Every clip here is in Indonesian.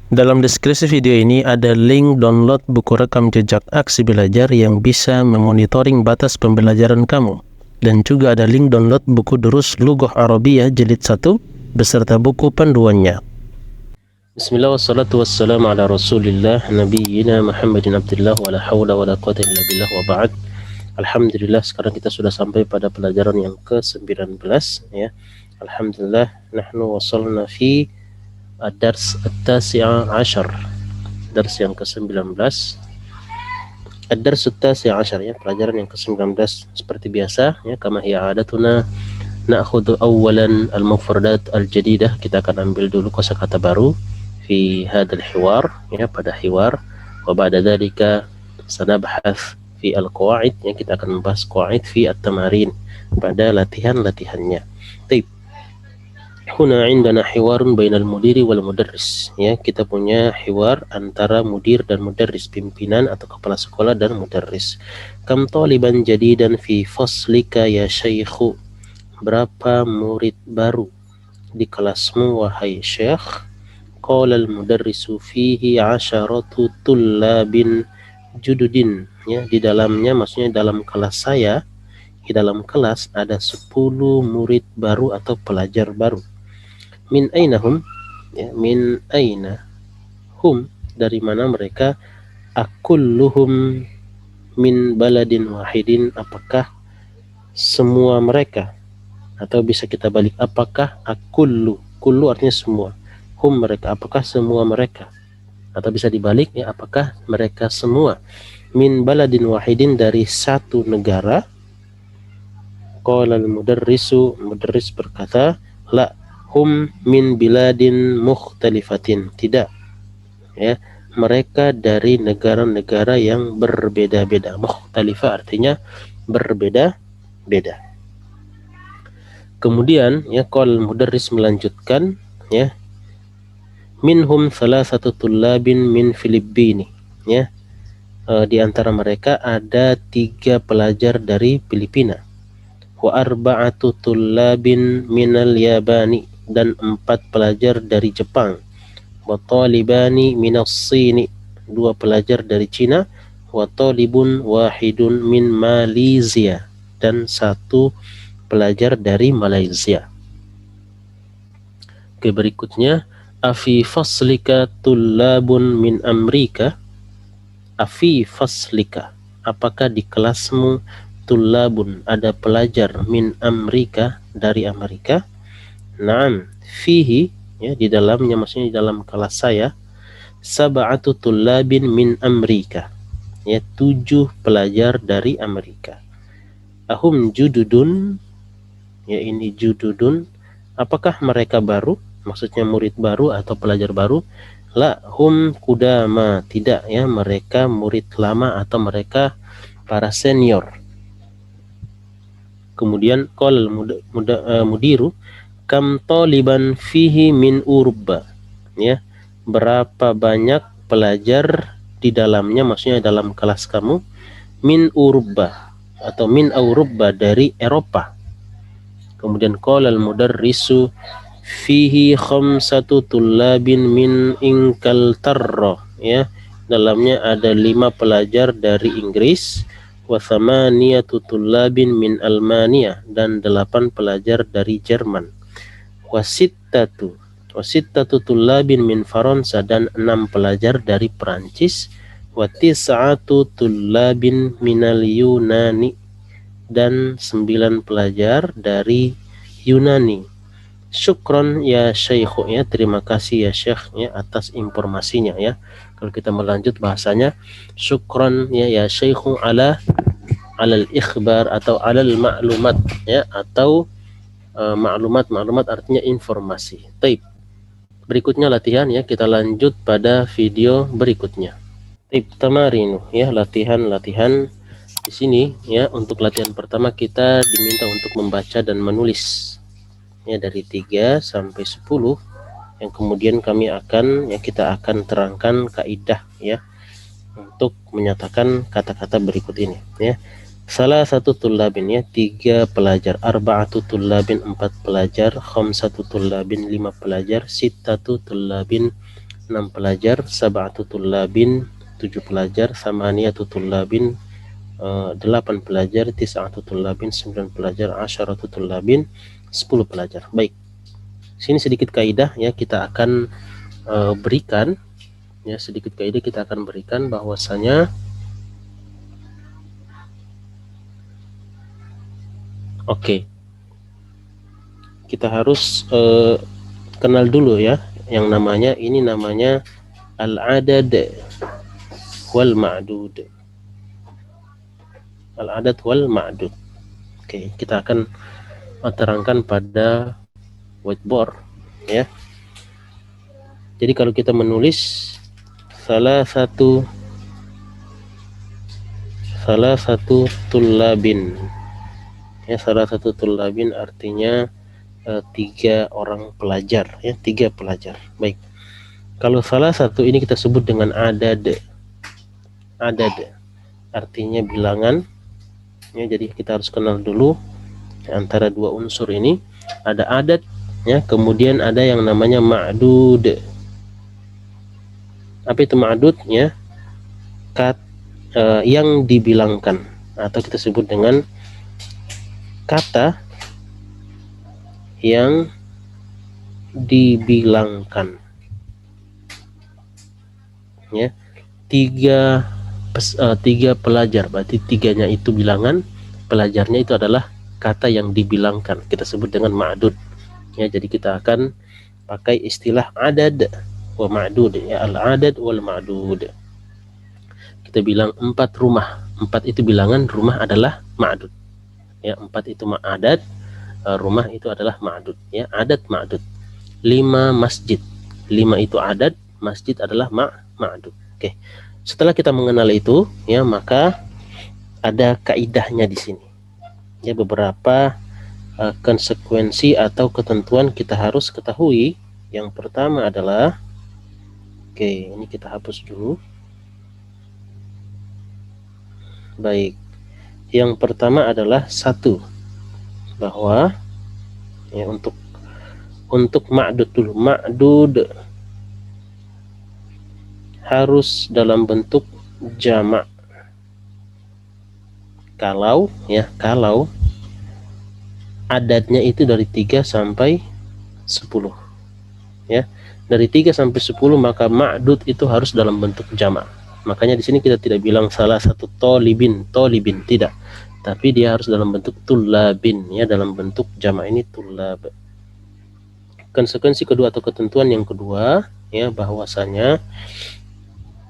Dalam deskripsi video ini ada link download buku rekam jejak aksi belajar yang bisa memonitoring batas pembelajaran kamu. Dan juga ada link download buku Durus Lughah Arabiyah jilid 1 beserta buku panduannya. Bismillah wassalatu wassalamu ala rasulillah nabiyyina Muhammadin abdillah wa la hawla wa la quwata illa billah wa ba'd. Alhamdulillah, sekarang kita sudah sampai pada pelajaran yang ke-19 ya. Alhamdulillah, nahnu wasalna fi ad-dars at-tasi' ashar, dars yang ke-19. Ad-dars at-tasi' ashar ya, pelajaran yang ke-19 seperti biasa ya, kama hiya adatuna na'khudhu awwalan al-mufradat al-jadidah. Kita akan ambil dulu kosakata baru fi hadzal hiwar ya, pada hiwar. Wa ba'da dzalika sanabhath fi al-qawaid ya, kita akan membahas qawaid fi at-tamarin, pada latihan-latihannya. Baik. Huna indana hiwarun bainal mudiri wal mudarris ya, kita punya hiwar antara mudir dan mudarris, pimpinan atau kepala sekolah dan mudarris. Kam taliban jadidan fi faslika ya syaikhu, berapa murid baru di kelasmu wahai syekh? Qala al mudarrisu fihi 'asharatu tullabin jududin ya, di dalamnya maksudnya dalam kelas saya, di dalam kelas ada 10 murid baru atau pelajar baru. Min aina hum ya, min aina hum, dari mana mereka? Akulluhum min baladin wahidin, apakah semua mereka? Atau bisa kita balik, apakah akullu, kullu artinya semua, hum mereka, apakah semua mereka? Atau bisa dibalik ya, apakah mereka semua? Min baladin wahidin, dari satu negara. Qala al-mudarrisu, mudarris berkata, la hum min biladin mukhtalifatin, tidak ya, mereka dari negara-negara yang berbeda-beda. Mukhtalifah artinya berbeda-beda. Kemudian ya, qala mudarris melanjutkan ya, minhum salasatu tullabin min Filipini ya, di antara mereka ada 3 pelajar dari Filipina. Wa arba'atu tullabin minal Yabani, dan 4 pelajar dari Jepang. Wa talibani minas Sini, 2 pelajar dari Cina. Wa talibun wahidun min Malaysia, dan 1 pelajar dari Malaysia. Oke, berikutnya, afi faslika tullabun min Amerika. Afi faslika, apakah di kelasmu tullabun, ada pelajar min Amerika, dari Amerika? Naam, fihi ya, di dalamnya maksudnya di dalam kelas saya, sab'atu tullabin min Amerika ya, 7 pelajar dari Amerika. Ahum jududun ya, ini jududun, apakah mereka baru, maksudnya murid baru atau pelajar baru? La hum kudama, tidak ya, mereka murid lama atau mereka para senior. Kemudian qol mudiru, kam taliban fihi min Urba ya, berapa banyak pelajar di dalamnya, maksudnya dalam kelas kamu, min Urba atau min Auruba, dari Eropa. Kemudian qala al mudarrisu fihi khamsatu tullabin min Inglaterra ya, dalamnya ada 5 pelajar dari Inggris. Wa thamaniyatu tullabin min Almania, dan 8 pelajar dari Jerman. Wasittatu tullabin min Faransa, dan 6 pelajar dari Perancis. Wa tis'atu tullabin minal Yunani, dan 9 pelajar dari Yunani. Syukron ya syekhu ya, terima kasih ya syekh ya atas informasinya ya. Kalau kita melanjut bahasanya, syukron ya syekhu ala alal ikhbar atau alal ma'lumat ya, atau maklumat artinya informasi. Taib. Berikutnya latihan ya, kita lanjut pada video berikutnya. Taib tamarinu ya, latihan di sini ya. Untuk latihan pertama kita diminta untuk membaca dan menulis ya, dari 3 sampai 10 yang kemudian kita akan terangkan kaidah ya untuk menyatakan kata-kata berikut ini ya. Salah satu tullabin ya, 3 pelajar. Arba'atu tullabin, 4 pelajar. Khamsatu tullabin, 5 pelajar. Sittatu tullabin, 6 pelajar, sab'atu tullabin 7 pelajar, samaniyatu tullabin 8 pelajar, tis'atu tullabin 9 pelajar, asyaratu tullabin 10 pelajar. Baik. Sini sedikit kaidah ya kita akan berikan ya, sedikit kaidah kita akan berikan bahwasanya kita harus kenal dulu ya yang namanya ini namanya al-adad wal ma'dud. Al-adad wal ma'dud. Kita akan terangkan pada whiteboard ya. Jadi kalau kita menulis salah satu tullabin ya, salah satu tullabin artinya 3 orang pelajar ya, 3 pelajar. Baik. Kalau salah satu ini kita sebut dengan adad. Adad artinya bilangan ya, jadi kita harus kenal dulu antara dua unsur ini. Ada adad ya, kemudian ada yang namanya ma'dud. Apa itu ma'dud ya? Yang dibilangkan atau kita sebut dengan kata yang dibilangkan ya. 3 pelajar berarti 3-nya itu bilangan, pelajarnya itu adalah kata yang dibilangkan, kita sebut dengan ma'dud ya. Jadi kita akan pakai istilah adad wa ma'dud ya, al-adad wal ma'dud. Kita bilang 4 rumah, 4 itu bilangan, rumah adalah ma'dud ya. 4 itu adad, rumah itu adalah ma'dud ya, adad ma'dud. 5 masjid, 5 itu adad, masjid adalah ma'dud. Setelah kita mengenal itu ya, maka ada kaidahnya di sini ya, beberapa konsekuensi atau ketentuan kita harus ketahui. Yang pertama adalah ini kita hapus dulu. Baik, yang pertama adalah satu, bahwa ya, untuk ma'dud dulu, ma'dud harus dalam bentuk jamak. Kalau adadnya itu dari 3 sampai 10 ya. Dari 3 sampai 10 maka ma'dud itu harus dalam bentuk jamak. Makanya di sini kita tidak bilang salah satu tolibin, tidak. Tapi dia harus dalam bentuk tullabin ya, dalam bentuk jamak ini tullab. Konsekuensi kedua atau ketentuan yang kedua ya, bahwasanya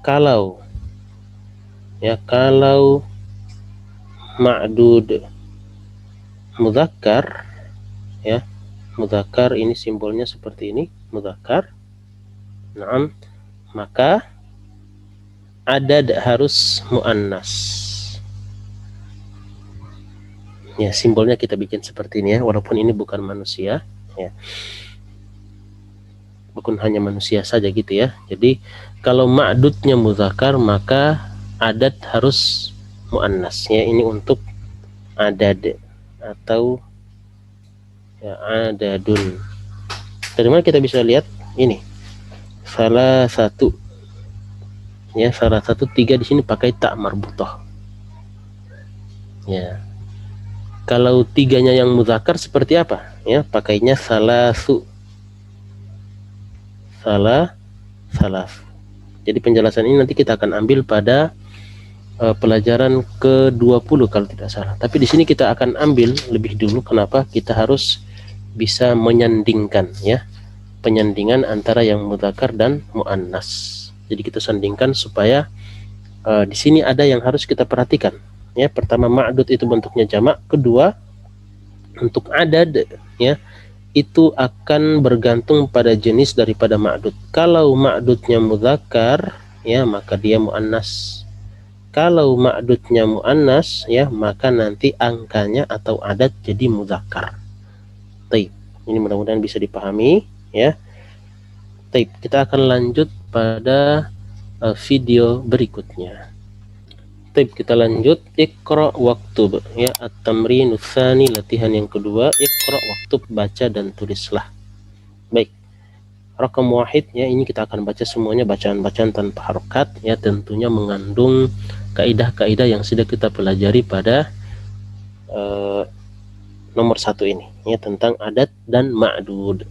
kalau ma'dud mudzakkar ya, mudzakkar ini simbolnya seperti ini, mudzakkar. Naam, maka adad harus muannas. Ya, simbolnya kita bikin seperti ini ya, walaupun ini bukan manusia ya. Bukan hanya manusia saja gitu ya. Jadi kalau ma'dudnya mudzakkar maka adad harus muannas ya. Ini untuk adad atau ya, adadun. Dari mana kita bisa lihat ini? Salah satu ya, salah satu 3 di sini pakai tak marbutah. Ya. Kalau 3-nya yang mudzakkar seperti apa? Ya, pakainya salasu. Salah. Jadi penjelasan ini nanti kita akan ambil pada pelajaran ke-20 kalau tidak salah. Tapi di sini kita akan ambil lebih dulu. Kenapa? Kita harus bisa menyandingkan ya, penyandingan antara yang mudzakkar dan muannas. Jadi kita sandingkan supaya di sini ada yang harus kita perhatikan ya. Pertama, ma'dud itu bentuknya jamak. Kedua, untuk adad ya, itu akan bergantung pada jenis daripada ma'dud. Kalau ma'dudnya mudzakkar ya, maka dia muannas. Kalau ma'dudnya muannas ya, maka nanti angkanya atau adad jadi mudzakkar. Taib. Ini mudah-mudahan bisa dipahami ya. Taib, kita akan lanjut pada video berikutnya. Taib, kita lanjut. Iqra waktub ya, at-tamrinus tsani, latihan yang kedua. Iqra waktub, baca dan tulislah. Baik, Rakam wahid ya, ini kita akan baca semuanya bacaan-bacaan tanpa harokat ya, tentunya mengandung kaidah-kaidah yang sudah kita pelajari pada nomor 1 ini ya, tentang adat dan ma'dud.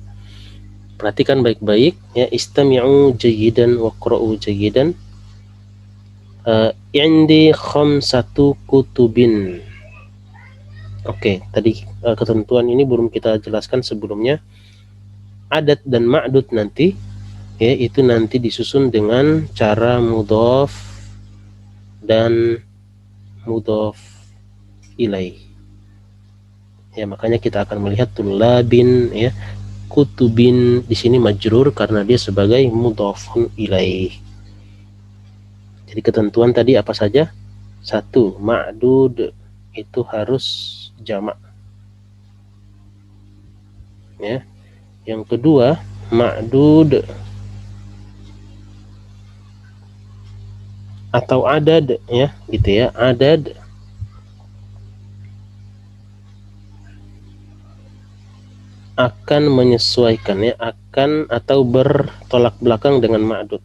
Perhatikan baik-baik ya, istami'u jayyidan wa qra'u jayyidan. Indi khamsatu kutubin. Oke, tadi ketentuan ini belum kita jelaskan sebelumnya. Adat dan ma'dud nanti ya, itu nanti disusun dengan cara mudhaf dan mudhaf ilaih. Ya, makanya kita akan melihat tulabin ya, kutubin di sini majrur karena dia sebagai mudhafun ilaih. Jadi ketentuan tadi apa saja? 1, ma'dud itu harus jamak. Ya. Yang kedua, ma'dud atau adad ya, gitu ya. Adad akan menyesuaikan ya, akan atau bertolak belakang dengan ma'dud.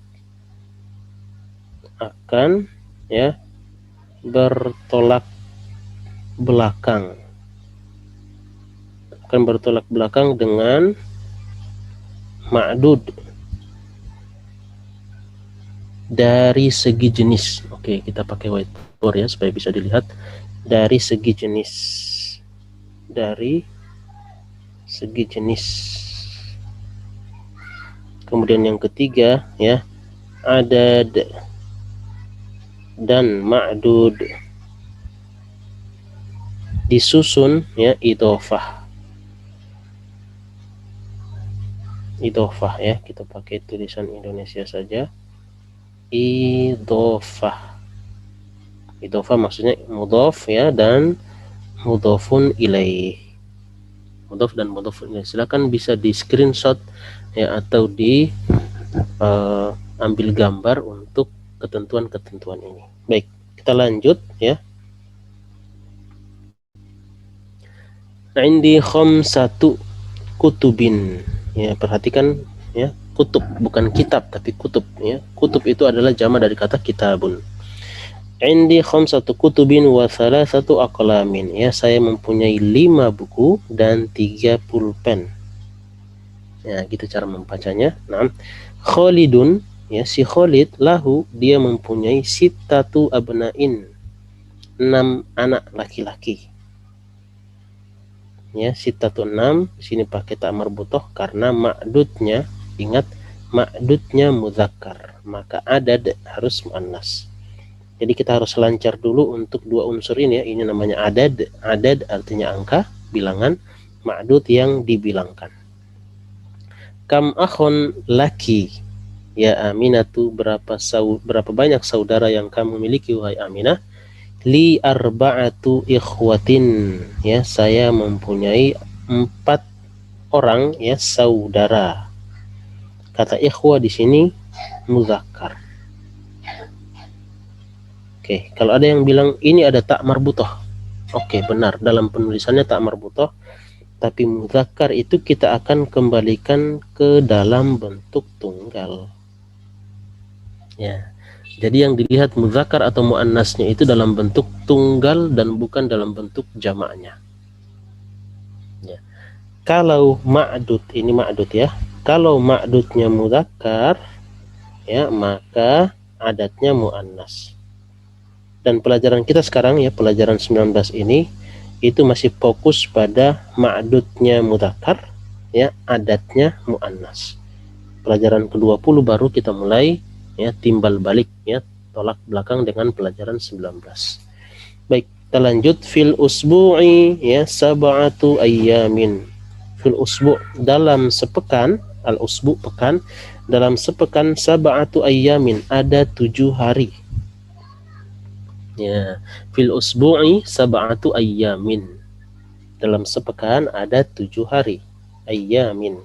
Akan ya bertolak belakang. Akan bertolak belakang dengan ma'dud dari segi jenis. Oke, kita pakai whiteboard ya supaya bisa dilihat. Dari segi jenis. Dari segi jenis. Kemudian yang ketiga ya, adad dan ma'dud disusun ya idhofah. Idhofah ya, kita pakai tulisan Indonesia saja. Idhofah. Idhofah maksudnya mudhaf ya dan mudhafun ilaih. Mudhaf dan mudhafun ilaih. Silakan bisa di screenshot ya, atau di ambil gambar untuk ketentuan-ketentuan ini. Baik, kita lanjut ya. Indi khamsatu kutubin. Ya, perhatikan ya, kutub bukan kitab tapi kutub ya. Kutub itu adalah jama dari kata kitabun. Indi khamsatu kutubin wa thalathatu aqlamin. Ya, saya mempunyai 5 buku dan 3 pulpen. Ya, gitu cara membacanya. Nah, Khalidun ya, si Khalid lahu dia mempunyai sittatu abnain. 6 anak laki-laki. Ya, sittatu 6 di sini pakai ta marbutoh karena ma'dudnya, ingat ma'dudnya muzakkar, maka adad harus muannas. Jadi kita harus lancar dulu untuk 2 unsur ini ya. Ini namanya adad. Adad artinya angka, bilangan, ma'dud yang dibilangkan. Kam akhon laki ya Aminatu, berapa banyak saudara yang kamu miliki wahai Aminah? Li arba'atu ikhwatin ya, saya mempunyai 4 orang ya saudara. Kata ikhwah di sini muzakkar. Oke, kalau ada yang bilang ini ada tak marbutoh. Oke, benar, dalam penulisannya tak marbutoh, tapi muzakkar itu kita akan kembalikan ke dalam bentuk tunggal. Ya. Jadi yang dilihat muzakkar atau muannasnya itu dalam bentuk tunggal dan bukan dalam bentuk jamaknya. Ya. Kalau ma'dud, ini ma'dud ya. Kalau ma'dudnya muzakkar ya, maka adatnya muannas. Dan pelajaran kita sekarang ya, pelajaran 19 ini itu masih fokus pada ma'dudnya muzakkar ya, adatnya muannas. Pelajaran ke-20 baru kita mulai ya timbal balik ya, tolak belakang dengan pelajaran 19. Baik, kita lanjut. Fil usbu'i ya sab'atu ayyamin. Fil usbu' dalam sepekan, al usbu' pekan, dalam sepekan sab'atu ayyamin ada 7 hari. Ya, fil usbu'i sab'atu ayyamin. Dalam sepekan ada 7 hari. Ayyamin.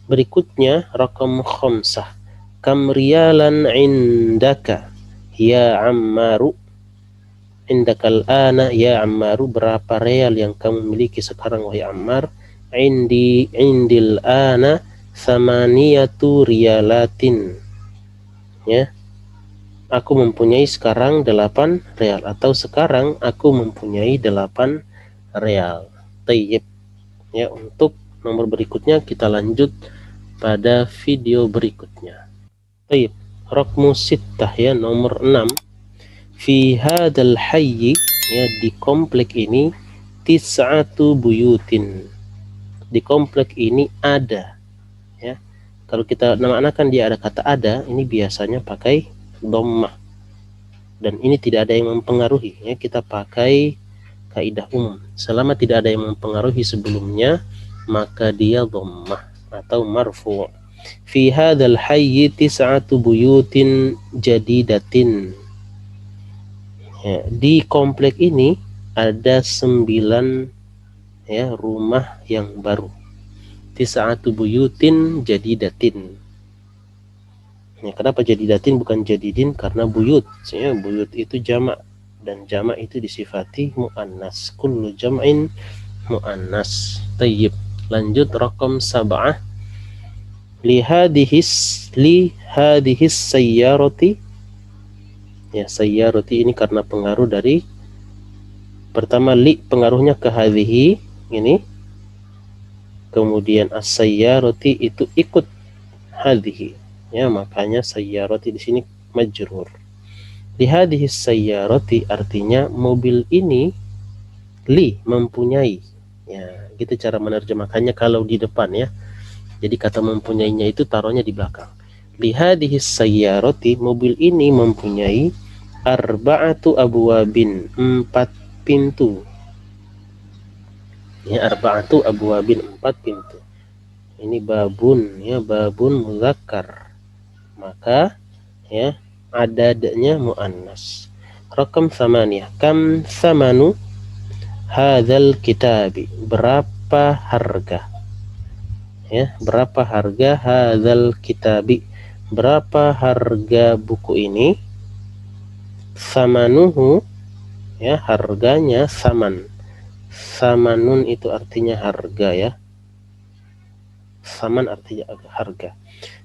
Berikutnya rakam khamsah. Kam riyalan indaka ya Ammaru. Indakal ana ya Ammaru, berapa real yang kamu miliki sekarang wahai Ammar? Indil ana Samaniyatu riyalatin, ya, aku mempunyai sekarang 8 real, atau sekarang aku mempunyai 8 real. Tayyib. Ya, untuk nomor berikutnya kita lanjut pada video berikutnya. Tayyib. Raqmu sittah, ya, nomor 6. Fi hadal hayyi, ya, di komplek ini, tis'atu buyutin. Di komplek ini ada, ya. Kalau kita maknakan dia ada kata ada, ini biasanya pakai dhammah. Dan ini tidak ada yang mempengaruhi, ya, kita pakai kaidah umum. Selama tidak ada yang mempengaruhi sebelumnya, maka dia dhammah atau marfu'. Fi hadzal hayyi tis'atu buyutin jadidatin. Ya, di komplek ini ada 9, ya, rumah yang baru. Tis'atu buyutin jadidatin. Ya, kenapa jadidatin bukan jadidin? Karena buyut, ya, buyut itu jamak, dan jamak itu disifati muannas. Kullu jam'in muannas. Tayyib. Lanjut raqam 7. Lihadihis sayyarati. Ya, sayyarati ini karena pengaruh dari pertama li, pengaruhnya ke hadhihi ini. Kemudian as-sayyarati itu ikut hadhihi. Ya, makanya sayyarati di sini majrur. Lihadihis sayyarati artinya mobil ini li mempunyai. Ya, gitu cara menerjemahkannya kalau di depan, ya. Jadi kata mempunyainya itu taruhnya di belakang. Lihadihis sayyarati, mobil ini mempunyai arba'atu abwabin, 4 pintu. Ya, arba'atu abwabin, 4 pintu. Ini babun, ya, babun muzakkar. Maka, ya, adadnya muannas. Raqam 8. Kam thamanu hadzal kitabi, berapa harga, ya, berapa harga hadzal kitabi, berapa harga buku ini. Samanuhu, ya, harganya. Saman, samanun itu artinya harga, ya, saman artinya harga.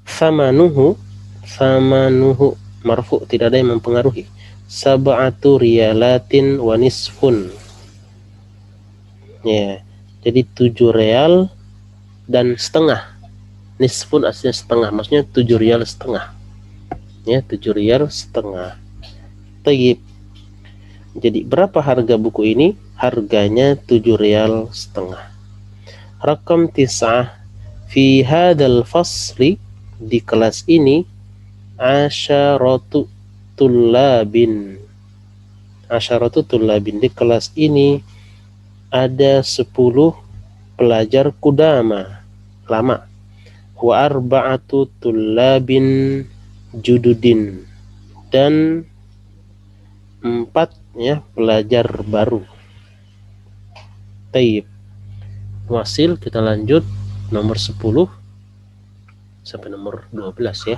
Samanuhu, samanuhu marfu, tidak ada yang mempengaruhi. Sab'atu riyalatin wa nisfun, ya, jadi 7 real dan setengah. Nisfun aslinya setengah, maksudnya 7 rial setengah, ya, 7 rial setengah. Tayyib. Jadi berapa harga buku ini? Harganya 7 rial setengah. Rakam 9. Fi hadal fasli, di kelas ini, asyaratu tullabin. Asyaratu tullabin, di kelas ini ada 10 pelajar kudama, lama. Wa arba'atu tullabin jududin, dan 4, ya, pelajar baru. Taib. Wasil, kita lanjut nomor 10 sampai nomor 12, ya.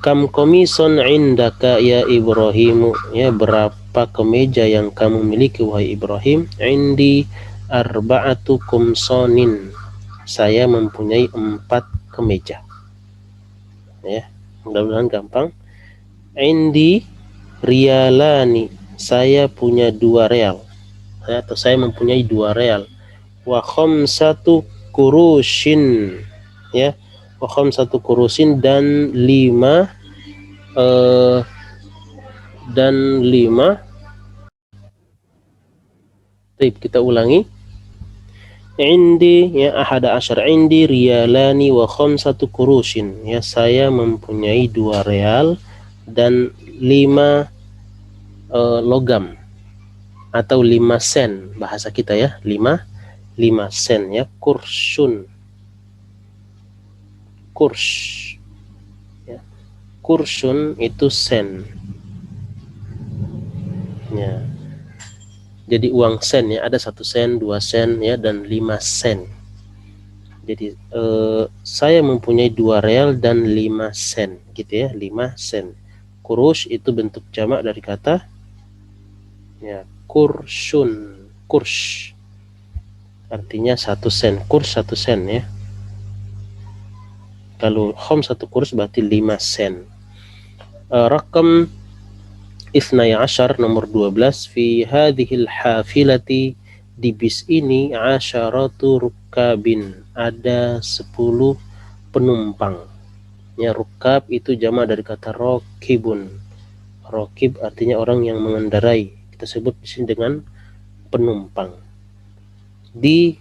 Kam komison indaka ya Ibrahimu, ya, berapa kemeja yang kamu miliki wahai Ibrahim. Indi arba'atu kumsonin, saya mempunyai 4 kemeja. Ya, mudah-mudahan gampang. Indi riyalani, saya punya 2 real, ya, atau saya mempunyai 2 real. Wa khamsatu kurushin, ya, wa khamsatu kurushin, dan 5 Baik, kita ulangi. Indi, ya, ahada asyar, indi riyalani wa khamsatu kurushin, ya, saya mempunyai 2 real dan 5 logam atau 5 sen bahasa kita, ya, 5 sen, ya, kursun, kurs, ya, kursun itu sen, ya. Jadi uang sen, ya, ada 1 sen, 2 sen, ya, dan 5 sen. Jadi saya mempunyai 2 real dan 5 sen, gitu, ya, 5 sen. Kurus itu bentuk jamak dari kata, ya, kursun, kurs, artinya 1 sen, kurs 1 sen, ya. Kalau khamsatu kurus berarti 5 sen. Rakam 12 nomor 12 fi hadhil hafilati, di bis ini asyaratu rukabin, ada 10 penumpang. Ya, rukab itu jama dari kata rokibun. Rokib artinya orang yang mengendarai. Kita sebut di sini dengan penumpang. Di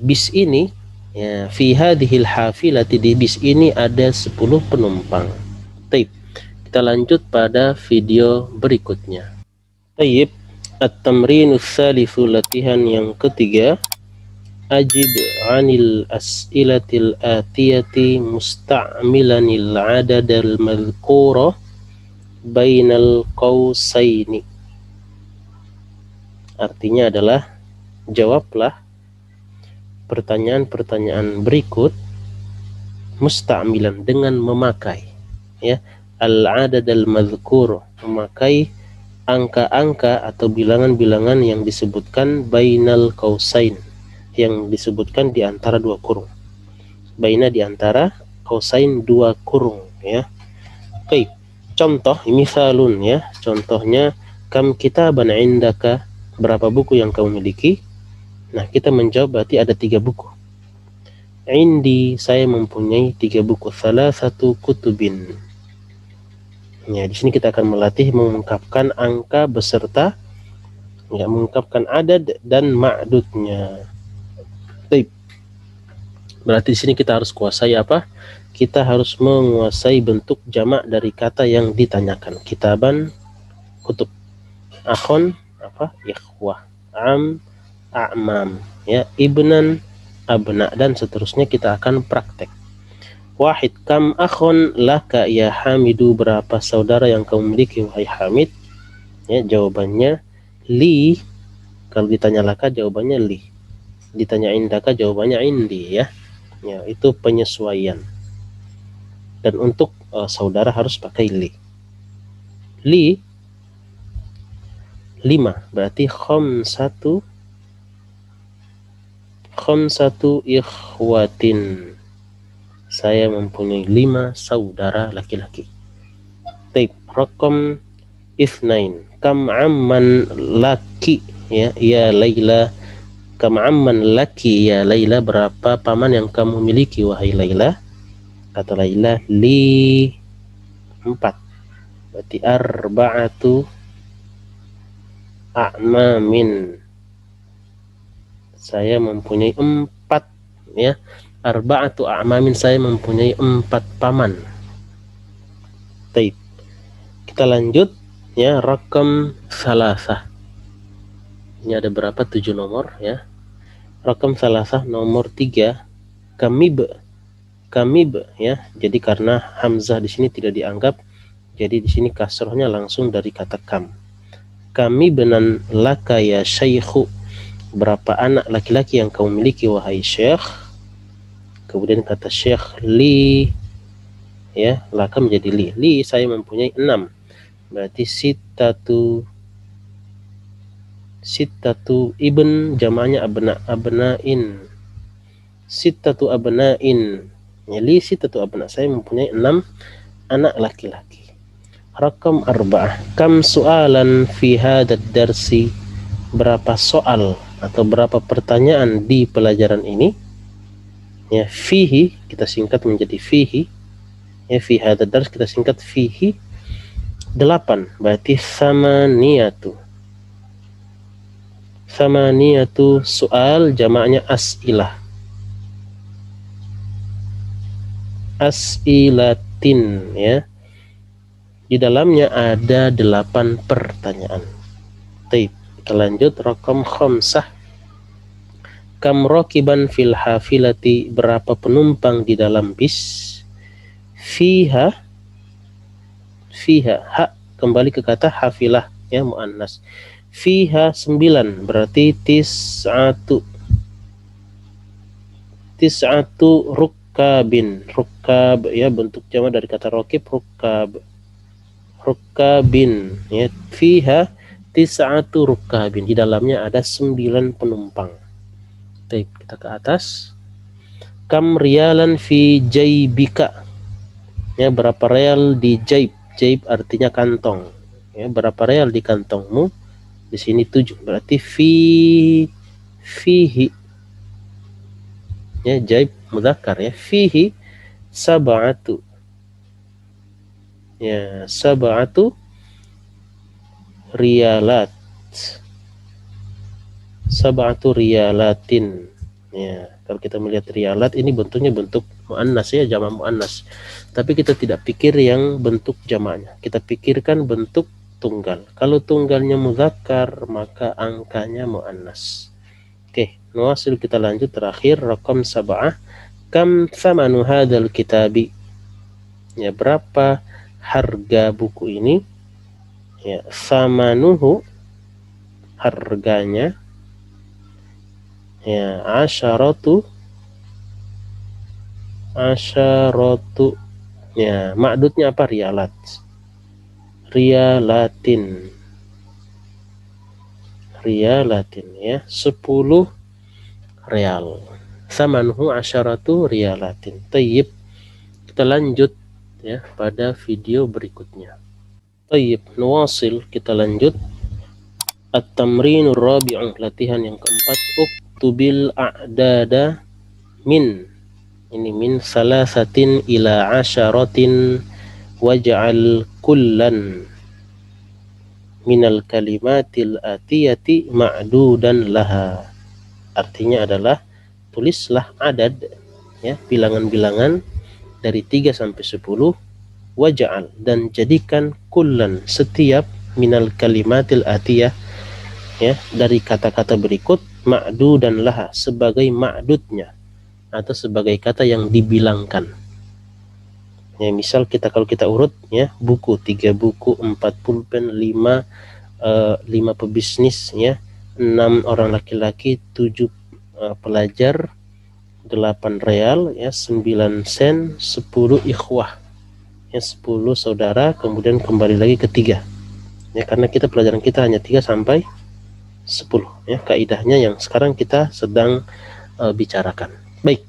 bis ini, ya, fi hadhil hafilati, di bis ini ada 10 penumpang. Taib. Kita lanjut pada video berikutnya. Taib. At-tamrinus salisu, latihan yang ketiga. Ajib anil as'ilatil atiyati musta'milanil adadal madhkura bainal qausaini. Artinya adalah, jawablah pertanyaan-pertanyaan berikut musta'milan, dengan memakai, ya, al-adad al-madhkur, memakai angka-angka atau bilangan-bilangan yang disebutkan bainal qausain, yang disebutkan di antara dua kurung. Baina di antara, qausain dua kurung, ya. Oke, contoh misalun, ya, contohnya kam kitaban indaka, berapa buku yang kamu miliki? Nah, kita menjawab berarti ada 3 buku. Indi, saya mempunyai 3 buku. Salah satu kutubin. Ya, di sini kita akan melatih mengungkapkan angka beserta, ya, mengungkapkan adad dan ma'dudnya. Baik. Berarti di sini kita harus kuasai apa? Kita harus menguasai bentuk jamak dari kata yang ditanyakan. Kitaban, kutub. Akhon, apa? Ikhwah. A'mam, ya, ibnan, abna, dan seterusnya kita akan praktek. Wahid, kam akhon laka ya Hamidu, berapa saudara yang kamu miliki wahai Hamid? Ya, jawabannya li. Kalau ditanya laka jawabannya li. Ditanya indaka jawabannya indi, ya. Ya, itu penyesuaian. Dan untuk saudara harus pakai li. Li 5, berarti khamsatu ikhwatin, saya mempunyai 5 saudara laki-laki. Taib. Rakam 2, kam amman laki, ya, ya Laila, kam amman laki ya Laila, berapa paman yang kamu miliki wahai Laila? Kata Laila, li 4, berarti arba'atu a'mamin, saya mempunyai 4, ya. Arba'atu a'mamin, saya mempunyai 4 paman. Taib. Kita lanjut, ya, rakam salasah. Ini ada berapa? 7 nomor, ya. Rakam salasah nomor 3, kamib, ya. Jadi karena hamzah di sini tidak dianggap, jadi di sini kasrohnya langsung dari kata kam. Kamibnan laka ya syaikhu, berapa anak laki-laki yang kamu miliki wahai syekh? Kemudian kata syekh li, ya, laka menjadi li. Li, saya mempunyai 6, berarti sittatu ibn, jamanya abna'in. Sittatu abna'in, ya, li sittatu abna, saya mempunyai 6 anak laki-laki. Rakam 4, kam soalan fi hadad darsi, berapa soal atau berapa pertanyaan di pelajaran ini? Ya, fihi kita singkat menjadi fihi, ya, fi hadad dars kita singkat fihi 8, berarti samaniyatu soal, jamaknya as'ilatin, ya, di dalamnya ada 8 pertanyaan. Taib. Kita lanjut, rakam khamsah, kam rakiban fil hafilati, berapa penumpang di dalam bis? Fiha, ha, kembali ke kata hafilah, ya, muannas. Fiha 9, berarti tis'atu rukabin. Rukab, ya, bentuk jamak dari kata rakib, rukabin, ya. Fiha tis'atu rukabin, di dalamnya ada 9 penumpang. Baik, kita ke atas. Kam rialan fi jaybika, ya berapa real di jaib. Jaib artinya kantong, ya berapa real di kantongmu. Di sini 7, berarti fihi, ya jaib mudzakkar, ya fihi sab'atu, ya sab'atu rialat, sab'atu riyalatin. Ya, kalau kita melihat rialat ini bentuknya bentuk muannas, ya jamak muannas. Tapi kita tidak pikir yang bentuk jamaknya. Kita pikirkan bentuk tunggal. Kalau tunggalnya mudzakkar maka angkanya muannas. Oke, nuwasil, kita lanjut terakhir raqam 7. Kam thamanu hadzal kitabi? Ya, berapa harga buku ini? Ya, thamanuhu harganya, ya asyaratu, ya ma'dudnya apa? Rialat, riyalatin, ya 10 real. Thamanuhu asyaratu riyalatin. Tayyib, kita lanjut ya pada video berikutnya. Tayyib, nuwasil, kita lanjut. At-tamrinur rabi'u, latihan yang keempat. Uktubil a'dada min, ini min salasatin ila asyaratin, waj'al kullan minal kalimatil atiyati ma'dudan laha. Artinya adalah tulislah adad, ya bilangan-bilangan dari 3 sampai 10, waj'al, dan jadikan kullan, setiap, minal kalimatil atiyah, ya dari kata-kata berikut, ma'dudan laha, sebagai ma'dudnya atau sebagai kata yang dibilangkan. Ya misal kalau kita urut, ya buku 3 buku, 4 pulpen, 5 pebisnis, ya 6 orang laki-laki, 7 pelajar, 8 real, ya 9 sen, 10 ikhwah, ya 10 saudara, kemudian kembali lagi ke 3, ya karena pelajaran kita hanya 3 sampai 10, ya kaidahnya yang sekarang kita sedang bicarakan. Baik,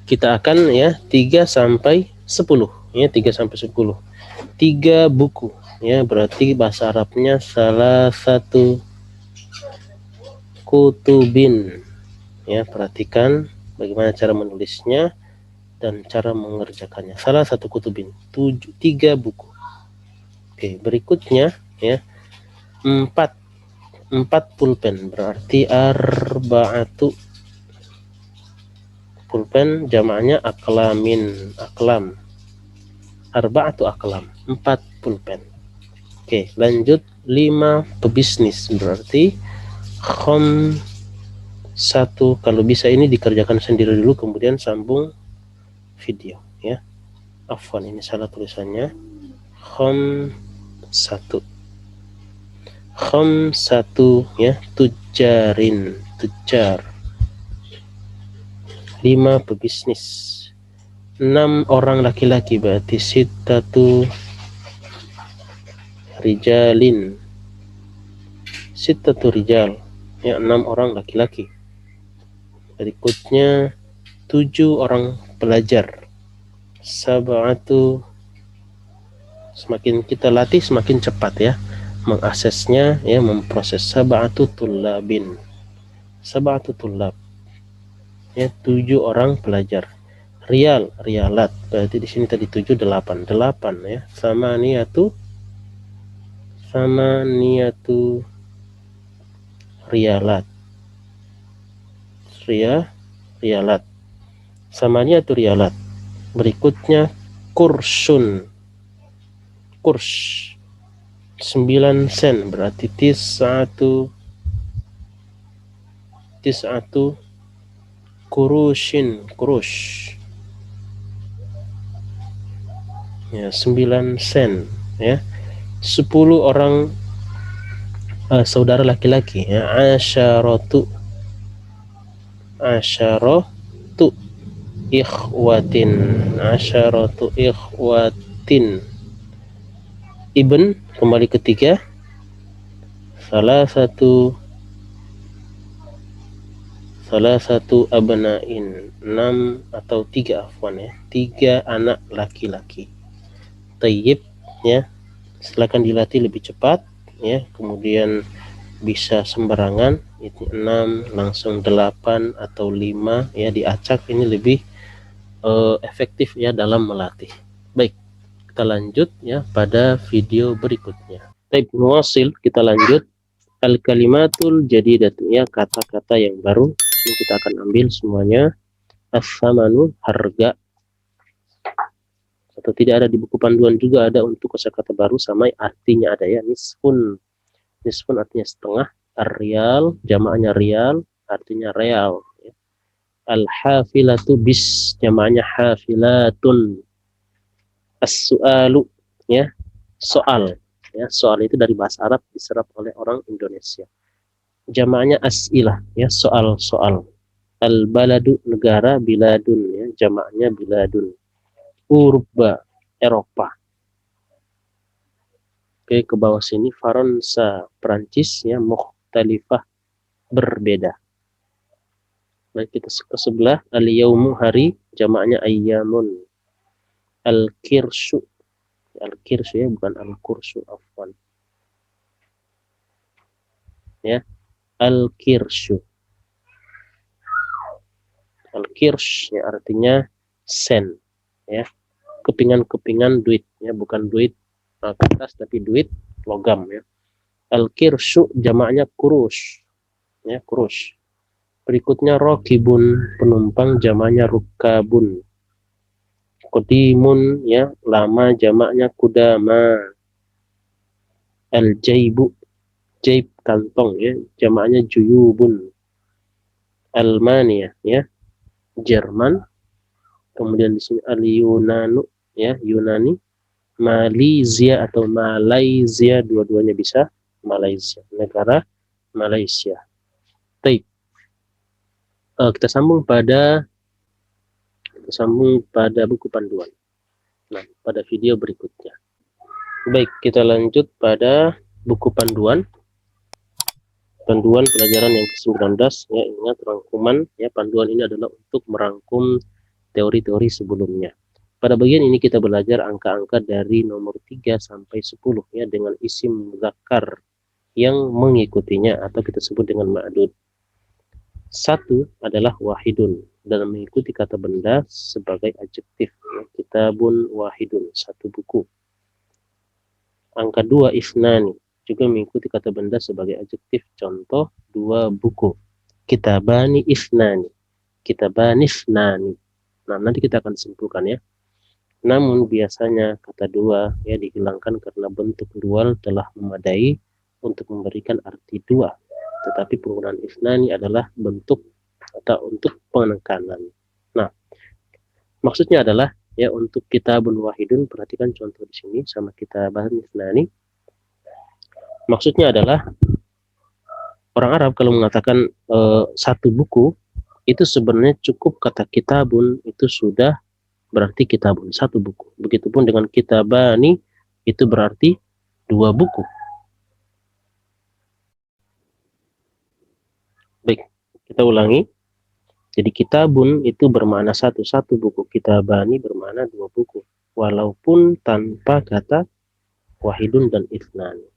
kita akan ya 3 sampai 10, ya 3 sampai 10. 3 buku, ya berarti bahasa Arabnya salah satu kutubin. Ya, perhatikan bagaimana cara menulisnya dan cara mengerjakannya. Salah satu kutubin, 3 buku. Oke, berikutnya ya 4 pulpen, berarti arba'atu. Pulpen jamaknya aklamin, aklam. Arba'atu aklam, 4 pulpen. Oke, lanjut 5 pebisnis, berarti satu. Kalau bisa ini dikerjakan sendiri dulu, kemudian sambung video, ya. Afwan, ini salah tulisannya. Satu, ya tujarin, tujar. 5 pebisnis, 6 orang laki-laki, berarti sittatu rijalin, sittatu rijal, ya 6 orang laki-laki. Berikutnya 7 orang pelajar, sab'atu. Semakin kita latih semakin cepat ya mengaksesnya, ya memproses. Sab'atu tullabin, sab'atu tullab, ya 7 orang pelajar. Rialat, berarti di sini tadi 7, 8 ya. Samaniyatu rialat, rialat, samaniyatu rialat. Berikutnya kurs 9 sen, berarti tis'atu kurush, ya 9 sen, ya 10 orang saudara laki-laki, ya asyaratu ikhwatin, ibn, kembali ketiga, salah satu salah satu abna'in, 6 atau 3 afwan ya, 3 anak laki-laki. Tayyib ya, silakan dilatih lebih cepat ya, kemudian bisa sembarangan itu 6 langsung 8 atau 5 ya, diacak ini lebih efektif ya dalam melatih. Baik, kita lanjut ya pada video berikutnya. Baik, nuwasil, kita lanjut. Al-kalimatul jadidatu ya, kata-kata yang baru. Ini kita akan ambil semuanya. As-samanu, harga. Atau tidak ada di buku panduan juga ada untuk kosakata baru sama artinya ada ya. Nisfun. Nisfun artinya setengah. Ar-riyal, jamaknya riyal, artinya real. Ya. Al-hafilatu bis, jamaknya hafilatun. As-su'alu ya, soal ya, soal itu dari bahasa Arab diserap oleh orang Indonesia. Jamaknya as'ilah ya, soal-soal. Al-baladu, negara, biladun ya, jamaknya biladun. Urba, Eropa. Oke, ke bawah sini Faransa, Perancis ya, mukhtalifah, berbeda. Baik, kita ke sebelah. Al-yaumu, hari, jamaknya ayyamun. Al-kirshu, al-kirshu ya, bukan al-kursu, afwan ya, al-kirshu. Al-kirsh ya, artinya sen ya, kepingan-kepingan duit ya, bukan duit kertas tapi duit logam ya. Al-kirshu jamaknya kurus ya, kurus. Berikutnya rokibun, penumpang, jamaknya rukabun. Qadimun ya, lama, jamaknya kudama. Al-jaibu, jaib, kantong ya, jamaknya juyubun. Almania ya, Jerman. Kemudian di sini al-Yunanu ya, Yunani. Malaysia atau Malaysia, dua-duanya bisa. Malaysia, negara Malaysia. Baik, kita sambung pada buku panduan. Nah, pada video berikutnya. Baik, kita lanjut pada buku panduan. Panduan pelajaran yang ke-19 ya, ingat rangkuman ya, panduan ini adalah untuk merangkum teori-teori sebelumnya. Pada bagian ini kita belajar angka-angka dari nomor 3 sampai 10 ya, dengan isim muzakkar yang mengikutinya atau kita sebut dengan ma'dud. 1 adalah wahidun dan mengikuti kata benda sebagai adjektif ya, kitabun wahidun, 1 buku. Angka 2 isnani juga mengikuti kata benda sebagai adjektif, contoh 2 buku. Kitabani isnani, kitabani isnani. Nah, nanti kita akan simpulkan ya. Namun biasanya kata 2 ya dihilangkan karena bentuk dual telah memadai untuk memberikan arti 2. Tetapi penggunaan isnani adalah bentuk atau untuk penekanan. Nah, maksudnya adalah ya, untuk kitabun wahidun, perhatikan contoh di sini sama kitaban isnani. Maksudnya adalah orang Arab kalau mengatakan 1 buku itu sebenarnya cukup kata kitabun itu sudah berarti kitabun, 1 buku. Begitupun dengan kitabani itu berarti 2 buku. Baik, kita ulangi. Jadi kitabun itu bermakna 1 buku, kitabani bermakna 2 buku, walaupun tanpa kata wahidun dan ithnani.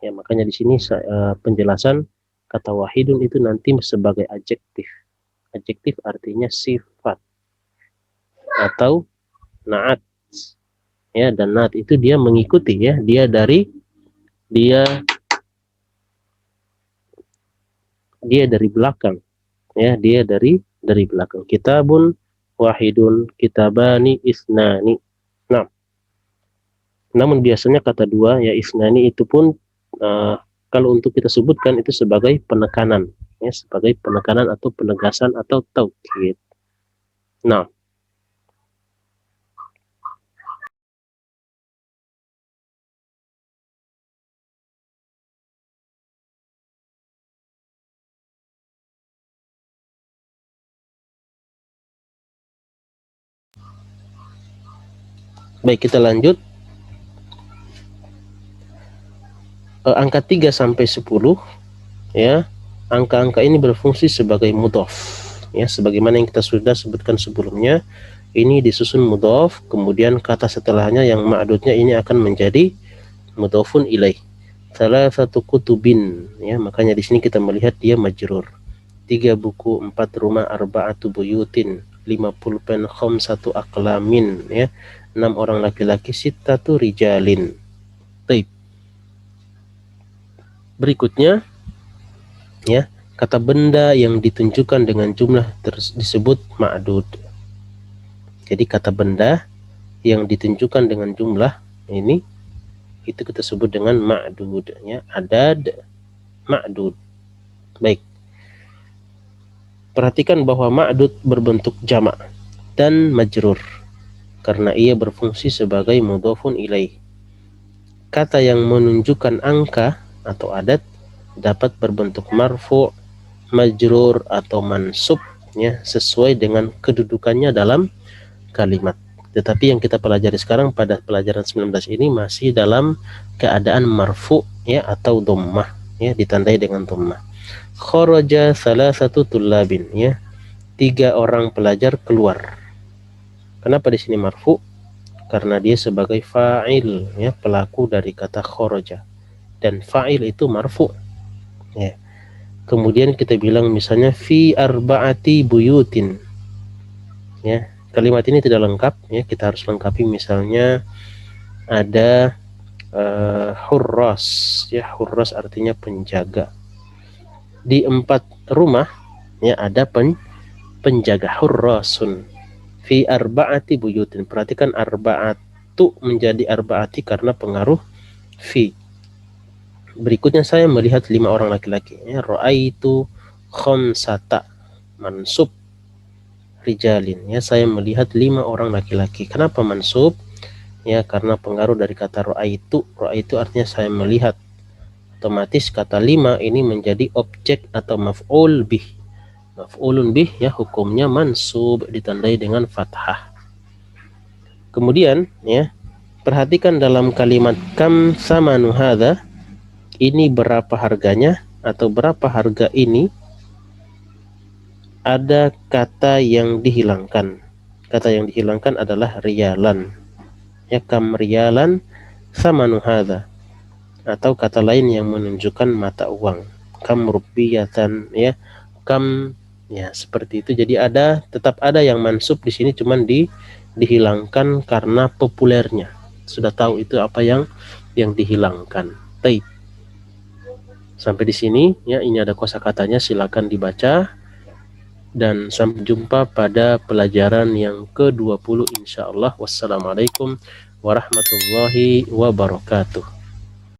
Ya, makanya di sini penjelasan kata wahidun itu nanti sebagai adjektif. Adjektif artinya sifat atau naat. Ya, dan naat itu dia mengikuti ya, dia dari belakang. Ya, dia dari belakang. Kitabun wahidun, kitabani isnani. Nah, namun biasanya kata 2 ya isnani itu pun kalau untuk kita sebutkan itu sebagai penekanan ya, sebagai penekanan atau penegasan atau taukid. Nah, baik, kita lanjut. Angka 3 sampai 10 ya, angka-angka ini berfungsi sebagai mudhaf, ya, sebagaimana yang kita sudah sebutkan sebelumnya. Ini disusun mudhaf, kemudian kata setelahnya yang ma'dudnya ini akan menjadi mudhafun ilaih. Salah satu kutubin, ya, makanya di sini kita melihat dia majrur. 3 buku, 4 rumah, arba'atu buyutin, 50 pen, khamsatu aqlamin, ya, 6 orang laki-laki, sittatu rijalin. Baik. Berikutnya, ya, kata benda yang ditunjukkan dengan jumlah disebut ma'dud. Jadi kata benda yang ditunjukkan dengan jumlah ini itu kita sebut dengan ma'dud, ya, adad, ma'dud. Baik. Perhatikan bahwa ma'dud berbentuk jamak dan majrur karena ia berfungsi sebagai mudhafun ilaih. Kata yang menunjukkan angka atau adad dapat berbentuk marfu', majrur atau mansub, ya, sesuai dengan kedudukannya dalam kalimat. Tetapi yang kita pelajari sekarang pada pelajaran 19 ini masih dalam keadaan marfu', ya, atau dhammah, ya, ditandai dengan dhammah. Kharaja salasatu tullabin, ya, 3 orang pelajar keluar. Kenapa di sini marfu'? Karena dia sebagai fa'il, ya, pelaku dari kata kharaja, dan fa'il itu marfu', ya. Kemudian kita bilang misalnya fi arba'ati buyutin, ya, kalimat ini tidak lengkap, ya, kita harus lengkapi. Misalnya ada hurras, ya, hurras artinya penjaga. Di 4 rumah, ya, ada penjaga, hurrasun. Fi arba'ati buyutin, perhatikan arba'atu menjadi arba'ati karena pengaruh fi. Berikutnya saya melihat 5 orang laki-laki, ya, ra'aitu khamsata, mansub rijalin, ya, saya melihat 5 orang laki-laki. Kenapa mansub? Ya, karena pengaruh dari kata ra'aitu. Ra'aitu artinya saya melihat. Otomatis kata 5 ini menjadi objek atau maf'ul bih. Maf'ulun bih, ya, hukumnya mansub, ditandai dengan fathah. Kemudian, ya, perhatikan dalam kalimat kam samanu hadza, ini berapa harganya atau berapa harga ini, ada kata yang dihilangkan. Kata yang dihilangkan adalah riyalan, ya, kam riyalan samanu hadza, atau kata lain yang menunjukkan mata uang, kam rubiyatan, ya, kam, ya, seperti itu. Jadi tetap ada yang mansub di sini, cuman dihilangkan karena populernya. Sudah tahu itu apa yang dihilangkan. Baik. Sampai di sini, ya, ini ada kosakatanya, silakan dibaca. Dan sampai jumpa pada pelajaran yang ke-20 insyaallah. Wassalamualaikum warahmatullahi wabarakatuh.